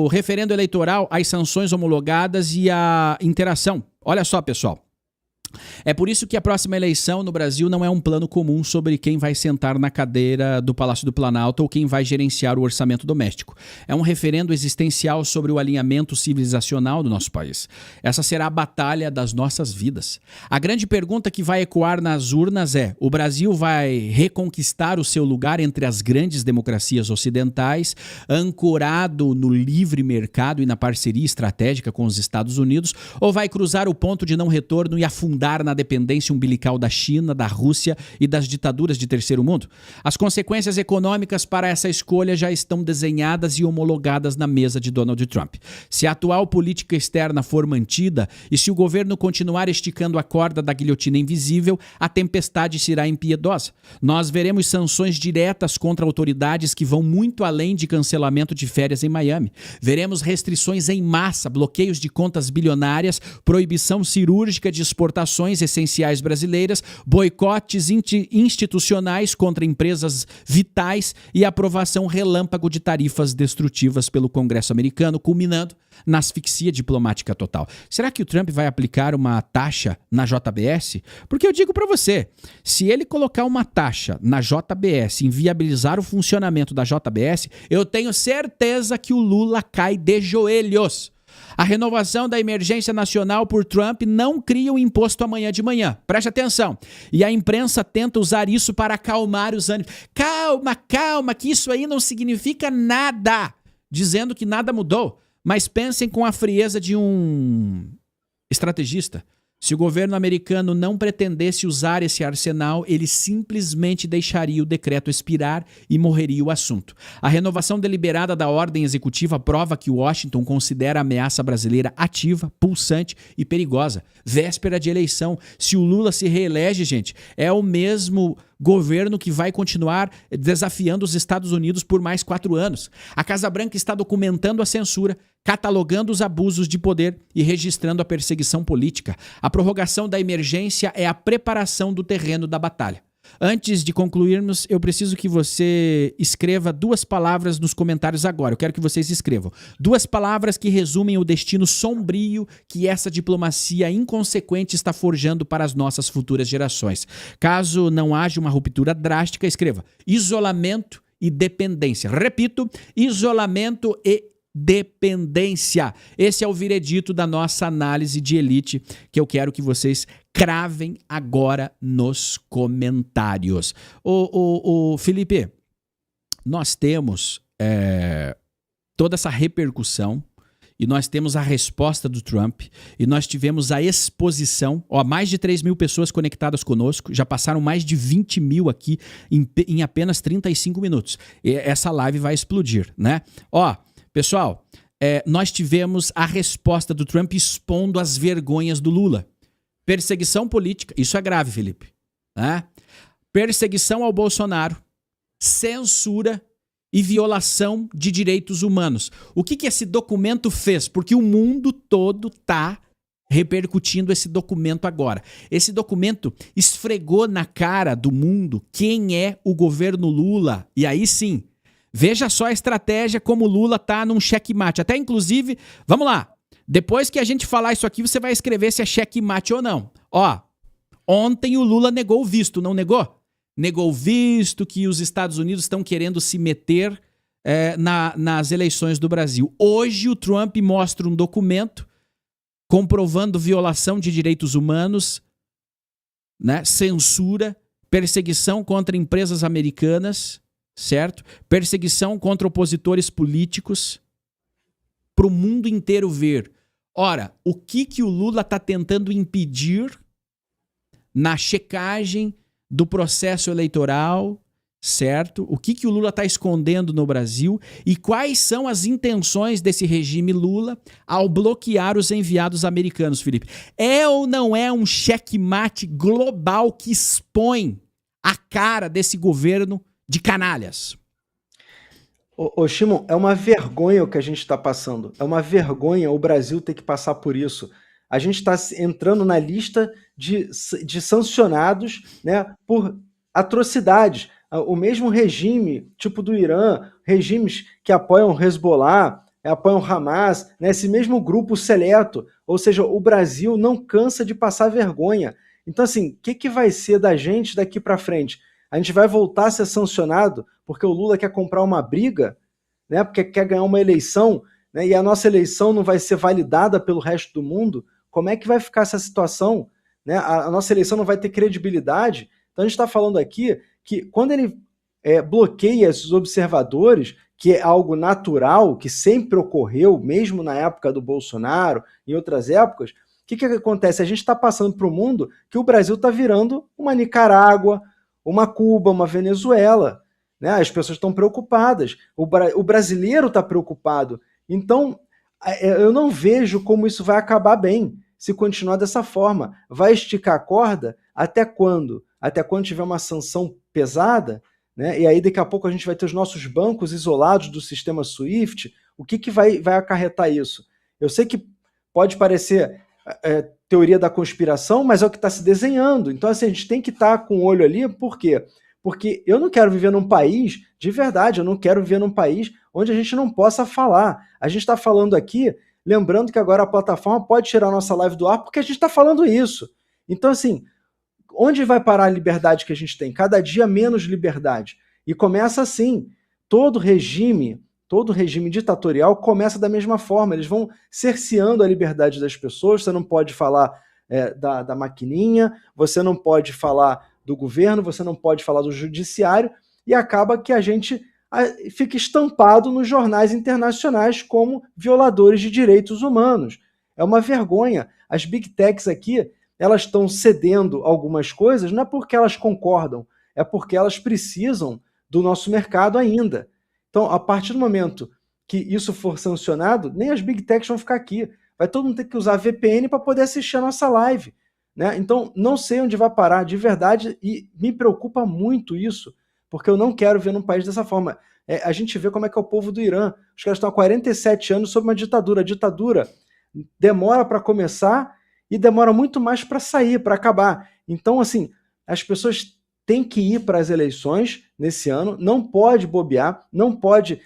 o referendo eleitoral, as sanções homologadas e a interação. Olha só, pessoal. É por isso que a próxima eleição no Brasil não é um plano comum sobre quem vai sentar na cadeira do Palácio do Planalto ou quem vai gerenciar o orçamento doméstico. É um referendo existencial sobre o alinhamento civilizacional do nosso país. Essa será a batalha das nossas vidas. A grande pergunta que vai ecoar nas urnas é: o Brasil vai reconquistar o seu lugar entre as grandes democracias ocidentais, ancorado no livre mercado e na parceria estratégica com os Estados Unidos, ou vai cruzar o ponto de não retorno e afundar na dependência umbilical da China, da Rússia e das ditaduras de terceiro mundo? As consequências econômicas para essa escolha já estão desenhadas e homologadas na mesa de Donald Trump. Se a atual política externa for mantida e se o governo continuar esticando a corda da guilhotina invisível, a tempestade será impiedosa. Nós veremos sanções diretas contra autoridades que vão muito além de cancelamento de férias em Miami. Veremos restrições em massa, bloqueios de contas bilionárias, proibição cirúrgica de exportações essenciais brasileiras, boicotes institucionais contra empresas vitais e aprovação relâmpago de tarifas destrutivas pelo Congresso americano, culminando na asfixia diplomática total. Será que o Trump vai aplicar uma taxa na JBS? Porque eu digo para você, se ele colocar uma taxa na JBS, inviabilizar o funcionamento da JBS, eu tenho certeza que o Lula cai de joelhos. A renovação da emergência nacional por Trump não cria um imposto amanhã de manhã. Preste atenção. E a imprensa tenta usar isso para acalmar os ânimos. Calma, que isso aí não significa nada. Dizendo que nada mudou. Mas pensem com a frieza de um estrategista. Se o governo americano não pretendesse usar esse arsenal, ele simplesmente deixaria o decreto expirar e morreria o assunto. A renovação deliberada da ordem executiva prova que Washington considera a ameaça brasileira ativa, pulsante e perigosa. Véspera de eleição. Se o Lula se reelege, gente, é o mesmo governo que vai continuar desafiando os Estados Unidos por mais 4 anos. A Casa Branca está documentando a censura, catalogando os abusos de poder e registrando a perseguição política. A prorrogação da emergência é a preparação do terreno da batalha. Antes de concluirmos, eu preciso que você escreva 2 palavras nos comentários agora. Eu quero que vocês escrevam 2 palavras que resumem o destino sombrio que essa diplomacia inconsequente está forjando para as nossas futuras gerações. Caso não haja uma ruptura drástica, escreva: isolamento e dependência. Repito, isolamento e dependência. Esse é o veredito da nossa análise de elite que eu quero que vocês cravem agora nos comentários. Felipe, nós temos toda essa repercussão e nós temos a resposta do Trump e nós tivemos a exposição, mais de 3 mil pessoas conectadas conosco, já passaram mais de 20 mil aqui em apenas 35 minutos. E essa live vai explodir, né? Pessoal, nós tivemos a resposta do Trump expondo as vergonhas do Lula. Perseguição política, isso é grave, Felipe. Né? Perseguição ao Bolsonaro, censura e violação de direitos humanos. O que esse documento fez? Porque o mundo todo está repercutindo esse documento agora. Esse documento esfregou na cara do mundo quem é o governo Lula. E aí sim, veja só a estratégia como o Lula tá num checkmate. Até inclusive, vamos lá. Depois que a gente falar isso aqui, você vai escrever se é checkmate ou não. Ontem o Lula negou o visto, não negou? Negou o visto, que os Estados Unidos estão querendo se meter nas eleições do Brasil. Hoje o Trump mostra um documento comprovando violação de direitos humanos, né? Censura, perseguição contra empresas americanas, certo? Perseguição contra opositores políticos, para o mundo inteiro ver. Ora, o que o Lula está tentando impedir na checagem do processo eleitoral, certo? O que o Lula está escondendo no Brasil e quais são as intenções desse regime Lula ao bloquear os enviados americanos, Felipe? É ou não é um checkmate global que expõe a cara desse governo de canalhas? Shimon, é uma vergonha o que a gente está passando. É uma vergonha o Brasil ter que passar por isso. A gente está entrando na lista de sancionados, né, por atrocidades. O mesmo regime, tipo do Irã, regimes que apoiam o Hezbollah, apoiam Hamas, né, esse mesmo grupo seleto. Ou seja, o Brasil não cansa de passar vergonha. Então, assim, o que vai ser da gente daqui para frente? A gente vai voltar a ser sancionado porque o Lula quer comprar uma briga, né, porque quer ganhar uma eleição, né, e a nossa eleição não vai ser validada pelo resto do mundo? Como é que vai ficar essa situação? Né? A nossa eleição não vai ter credibilidade? Então a gente está falando aqui que quando ele bloqueia esses observadores, que é algo natural, que sempre ocorreu, mesmo na época do Bolsonaro, em outras épocas, o que acontece? A gente está passando para o mundo que o Brasil está virando uma Nicarágua, uma Cuba, uma Venezuela. Né? As pessoas estão preocupadas, o brasileiro está preocupado. Então, eu não vejo como isso vai acabar bem se continuar dessa forma. Vai esticar a corda até quando? Até quando tiver uma sanção pesada, né? E aí daqui a pouco a gente vai ter os nossos bancos isolados do sistema SWIFT. O que vai acarretar isso? Eu sei que pode parecer teoria da conspiração, mas é o que está se desenhando. Então, assim, a gente tem que estar com o olho ali, por quê? Porque eu não quero viver num país, de verdade, eu não quero viver num país onde a gente não possa falar. A gente está falando aqui, lembrando que agora a plataforma pode tirar a nossa live do ar porque a gente está falando isso. Então, assim, onde vai parar a liberdade que a gente tem? Cada dia menos liberdade. E começa assim, todo regime ditatorial começa da mesma forma. Eles vão cerceando a liberdade das pessoas. Você não pode falar da maquininha, você não pode falar do governo, você não pode falar do judiciário, e acaba que a gente fica estampado nos jornais internacionais como violadores de direitos humanos. É uma vergonha. As big techs aqui, elas estão cedendo algumas coisas, não é porque elas concordam, é porque elas precisam do nosso mercado ainda. Então, a partir do momento que isso for sancionado, nem as big techs vão ficar aqui. Vai todo mundo ter que usar VPN para poder assistir a nossa live. Né? Então, não sei onde vai parar, de verdade, e me preocupa muito isso, porque eu não quero ver num país dessa forma. A gente vê como é que é o povo do Irã. Os caras estão há 47 anos sob uma ditadura. A ditadura demora para começar e demora muito mais para sair, para acabar. Então, assim, as pessoas têm que ir para as eleições nesse ano, não pode bobear, não pode...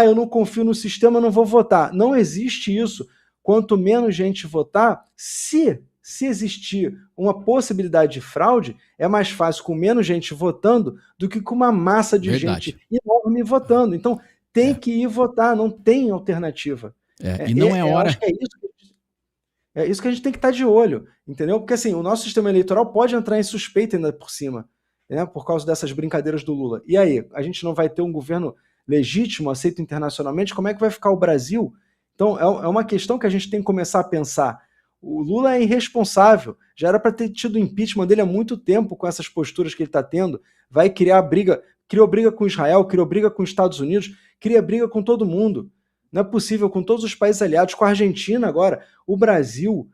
eu não confio no sistema, não vou votar. Não existe isso. Quanto menos gente votar, se existir uma possibilidade de fraude, é mais fácil com menos gente votando do que com uma massa de gente enorme votando. Então, tem que ir votar, não tem alternativa. E não é hora... Acho que é isso que a gente tem que estar de olho, entendeu? Porque assim, o nosso sistema eleitoral pode entrar em suspeita ainda por cima, né, por causa dessas brincadeiras do Lula. E aí, a gente não vai ter um governo legítimo, aceito internacionalmente? Como é que vai ficar o Brasil? Então, é uma questão que a gente tem que começar a pensar. O Lula é irresponsável, já era para ter tido o impeachment dele há muito tempo com essas posturas que ele está tendo, vai criar briga, criou briga com Israel, criou briga com os Estados Unidos, cria briga com todo mundo. Não é possível, com todos os países aliados, com a Argentina agora. O Brasil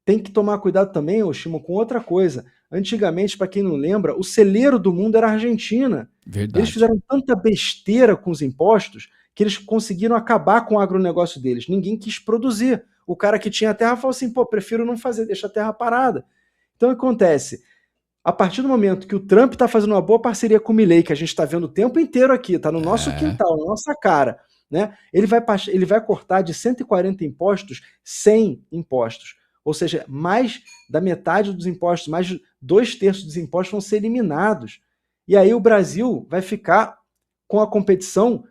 tem que tomar cuidado também, Oshimo, com outra coisa. Antigamente, para quem não lembra, o celeiro do mundo era a Argentina. Verdade. Eles fizeram tanta besteira com os impostos que eles conseguiram acabar com o agronegócio deles. Ninguém quis produzir. O cara que tinha a terra falou assim, prefiro não fazer, deixa a terra parada. Então, o que acontece? A partir do momento que o Trump está fazendo uma boa parceria com o Milei, que a gente está vendo o tempo inteiro aqui, está no nosso quintal, na nossa cara, né? Ele vai cortar de 140 impostos 100 impostos. Ou seja, mais da metade dos impostos, mais de 2/3 dos impostos vão ser eliminados. E aí o Brasil vai ficar com a competição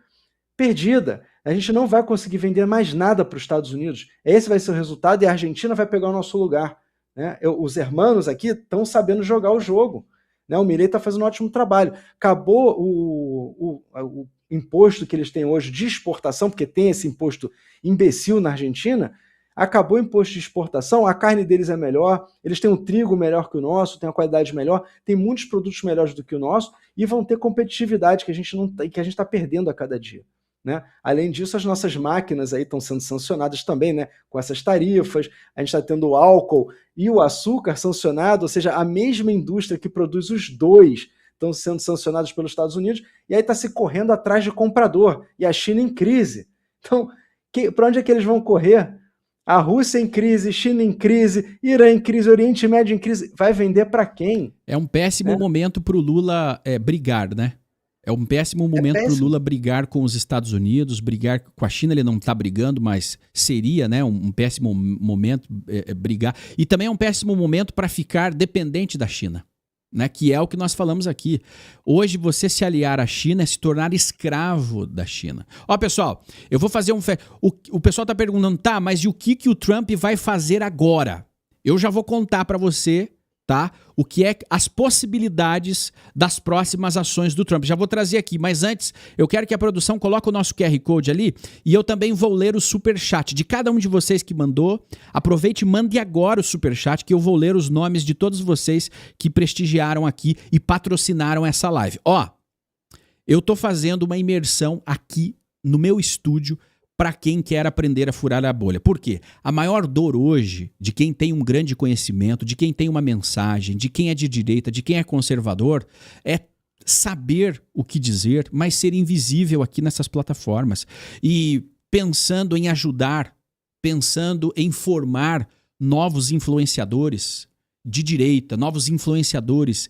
perdida. A gente não vai conseguir vender mais nada para os Estados Unidos. Esse vai ser o resultado e a Argentina vai pegar o nosso lugar. Né? Os hermanos aqui estão sabendo jogar o jogo. Né? O Milei está fazendo um ótimo trabalho. Acabou o imposto que eles têm hoje de exportação, porque tem esse imposto imbecil na Argentina, acabou o imposto de exportação, a carne deles é melhor, eles têm um trigo melhor que o nosso, têm uma qualidade melhor, tem muitos produtos melhores do que o nosso e vão ter competitividade que a gente está perdendo a cada dia. Né? Além disso, as nossas máquinas aí estão sendo sancionadas também, né? Com essas tarifas, a gente está tendo o álcool e o açúcar sancionado, ou seja, a mesma indústria que produz os dois estão sendo sancionados pelos Estados Unidos, e aí está se correndo atrás de comprador, e a China em crise. Então, para onde é que eles vão correr? A Rússia em crise, China em crise, Irã em crise, Oriente Médio em crise, vai vender para quem? É um péssimo momento para o Lula brigar, né? É um péssimo momento para o Lula brigar com os Estados Unidos, brigar com a China. Ele não está brigando, mas seria, né, um péssimo momento brigar. E também é um péssimo momento para ficar dependente da China, né, que é o que nós falamos aqui. Hoje, você se aliar à China é se tornar escravo da China. Ó, pessoal, eu vou fazer um... O pessoal está perguntando, tá, mas e o que o Trump vai fazer agora? Eu já vou contar para você, tá? O que é as possibilidades das próximas ações do Trump. Já vou trazer aqui, mas antes eu quero que a produção coloque o nosso QR Code ali e eu também vou ler o superchat de cada um de vocês que mandou. Aproveite e mande agora o superchat que eu vou ler os nomes de todos vocês que prestigiaram aqui e patrocinaram essa live. Ó, eu tô fazendo uma imersão aqui no meu estúdio para quem quer aprender a furar a bolha. Por quê? A maior dor hoje de quem tem um grande conhecimento, de quem tem uma mensagem, de quem é de direita, de quem é conservador, é saber o que dizer, mas ser invisível aqui nessas plataformas. E pensando em ajudar, pensando em formar novos influenciadores de direita, novos influenciadores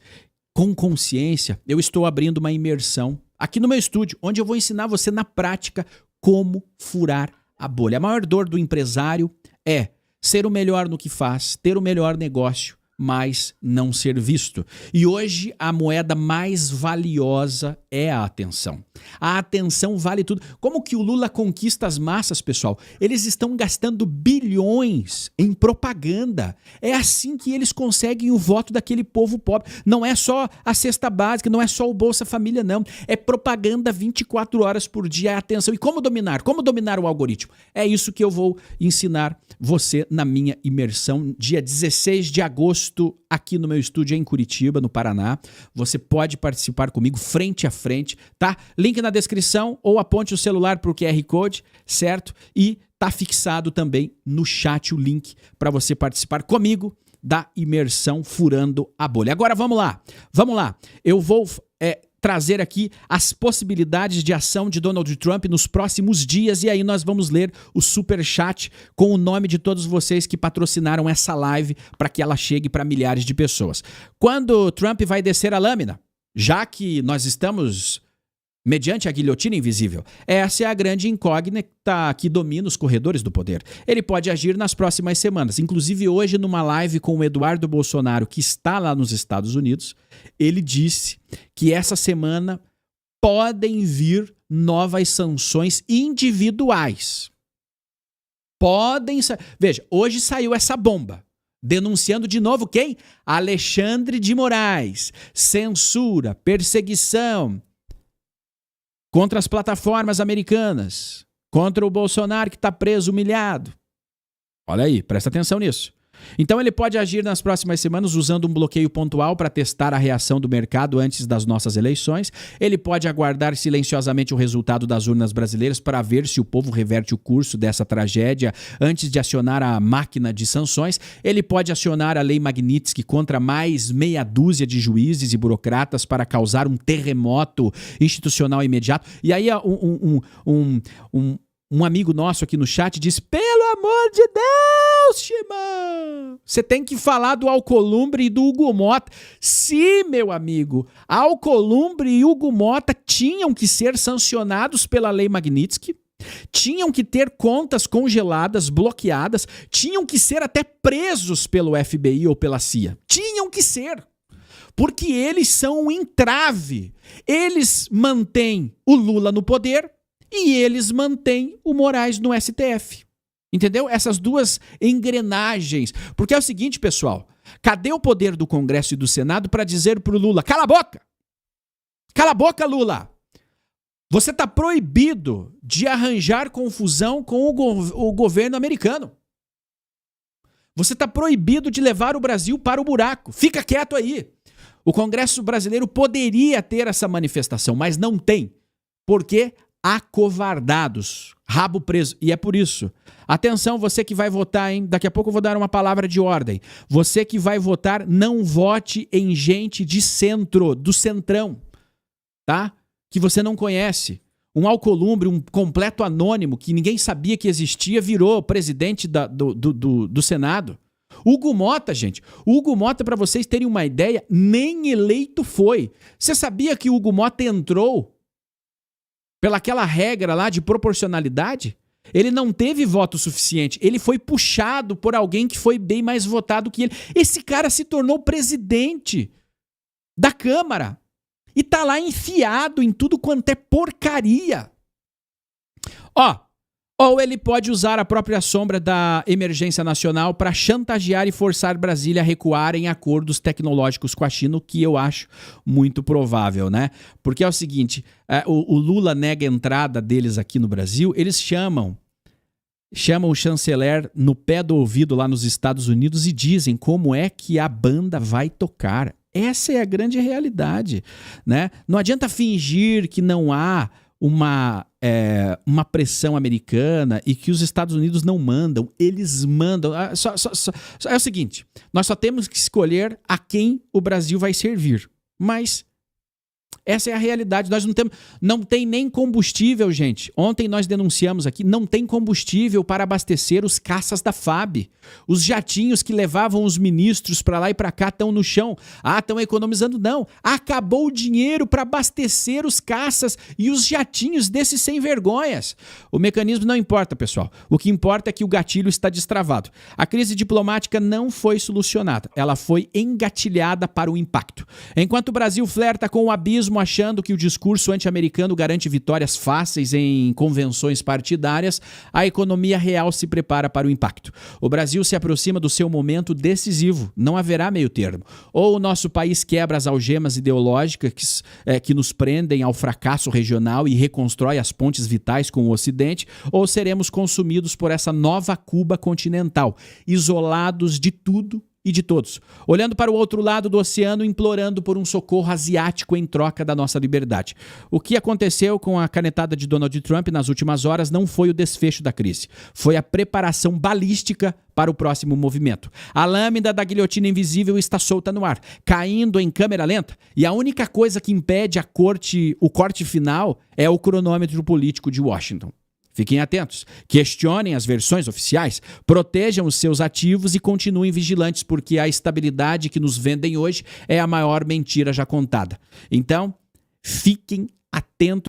com consciência, eu estou abrindo uma imersão aqui no meu estúdio, onde eu vou ensinar você na prática como furar a bolha. A maior dor do empresário é ser o melhor no que faz, ter o melhor negócio, mas não ser visto. E hoje a moeda mais valiosa é a atenção. A atenção vale tudo. Como que o Lula conquista as massas, pessoal? Eles estão gastando bilhões em propaganda. É assim que eles conseguem o voto daquele povo pobre. Não é só a cesta básica, não é só o Bolsa Família, não. É propaganda 24 horas por dia, é atenção. E como dominar? Como dominar o algoritmo? É isso que eu vou ensinar você na minha imersão, dia 16 de agosto, aqui no meu estúdio em Curitiba, no Paraná. Você pode participar comigo frente a frente, tá? Link na descrição ou aponte o celular para o QR Code, certo? E tá fixado também no chat o link para você participar comigo da imersão Furando a Bolha. Agora vamos lá. Eu vou trazer aqui as possibilidades de ação de Donald Trump nos próximos dias e aí nós vamos ler o superchat com o nome de todos vocês que patrocinaram essa live para que ela chegue para milhares de pessoas. Quando Trump vai descer a lâmina? Já que nós estamos mediante a guilhotina invisível. Essa é a grande incógnita que domina os corredores do poder. Ele pode agir nas próximas semanas. Inclusive hoje, numa live com o Eduardo Bolsonaro, que está lá nos Estados Unidos, ele disse que essa semana podem vir novas sanções individuais. Veja, hoje saiu essa bomba. Denunciando de novo quem? Alexandre de Moraes. Censura, perseguição contra as plataformas americanas, contra o Bolsonaro que está preso, humilhado. Olha aí, presta atenção nisso. Então ele pode agir nas próximas semanas usando um bloqueio pontual para testar a reação do mercado antes das nossas eleições. Ele pode aguardar silenciosamente o resultado das urnas brasileiras para ver se o povo reverte o curso dessa tragédia antes de acionar a máquina de sanções. Ele pode acionar a lei Magnitsky contra mais meia dúzia de juízes e burocratas para causar um terremoto institucional imediato. E aí um amigo nosso aqui no chat disse: pelo amor de Deus, Shimão, você tem que falar do Alcolumbre e do Hugo Mota. Sim, meu amigo, Alcolumbre e Hugo Mota tinham que ser sancionados pela lei Magnitsky, tinham que ter contas congeladas, bloqueadas, tinham que ser até presos pelo FBI ou pela CIA. Tinham que ser. Porque eles são um entrave. Eles mantêm o Lula no poder e eles mantêm o Moraes no STF. Entendeu? Essas duas engrenagens. Porque é o seguinte, pessoal. Cadê o poder do Congresso e do Senado para dizer pro Lula: cala a boca! Cala a boca, Lula! Você está proibido de arranjar confusão com o governo americano. Você está proibido de levar o Brasil para o buraco. Fica quieto aí. O Congresso brasileiro poderia ter essa manifestação, mas não tem. Porque acovardados, rabo preso. E é por isso. Atenção, você que vai votar, hein? Daqui a pouco eu vou dar uma palavra de ordem. Você que vai votar, não vote em gente de centro, do centrão, tá? Que você não conhece. Um Alcolumbre, um completo anônimo que ninguém sabia que existia, virou presidente do Senado. Hugo Mota, gente, Hugo Mota, para vocês terem uma ideia, nem eleito foi. Você sabia que o Hugo Mota entrou pelaquela regra lá de proporcionalidade? Ele não teve voto suficiente. Ele foi puxado por alguém que foi bem mais votado que ele. Esse cara se tornou presidente da Câmara e tá lá enfiado em tudo quanto é porcaria. Ou ele pode usar a própria sombra da emergência nacional para chantagear e forçar Brasília a recuar em acordos tecnológicos com a China, o que eu acho muito provável, né? Porque é o seguinte, o Lula nega a entrada deles aqui no Brasil, eles chamam o chanceler no pé do ouvido lá nos Estados Unidos e dizem como é que a banda vai tocar. Essa é a grande realidade, né? Não adianta fingir que não há uma pressão americana e que os Estados Unidos não mandam, eles mandam. É o seguinte, nós só temos que escolher a quem o Brasil vai servir, mas essa é a realidade. Nós não tem nem combustível, gente. Ontem nós denunciamos aqui, não tem combustível para abastecer os caças da FAB. Os jatinhos que levavam os ministros para lá e para cá estão no chão. Estão economizando? Não. Acabou o dinheiro para abastecer os caças e os jatinhos desses sem vergonhas. O mecanismo não importa, pessoal. O que importa é que o gatilho está destravado. A crise diplomática não foi solucionada. Ela foi engatilhada para o impacto. Enquanto o Brasil flerta com o abismo achando que o discurso anti-americano garante vitórias fáceis em convenções partidárias, a economia real se prepara para o impacto. O Brasil se aproxima do seu momento decisivo. Não haverá meio termo. Ou o nosso país quebra as algemas ideológicas que nos prendem ao fracasso regional e reconstrói as pontes vitais com o Ocidente, ou seremos consumidos por essa nova Cuba continental, isolados de tudo e de todos, olhando para o outro lado do oceano, implorando por um socorro asiático em troca da nossa liberdade. O que aconteceu com a canetada de Donald Trump nas últimas horas não foi o desfecho da crise, foi a preparação balística para o próximo movimento. A lâmina da guilhotina invisível está solta no ar, caindo em câmera lenta, e a única coisa que impede o corte final é o cronômetro político de Washington. Fiquem atentos, questionem as versões oficiais, protejam os seus ativos e continuem vigilantes, porque a estabilidade que nos vendem hoje é a maior mentira já contada. Então, fiquem atentos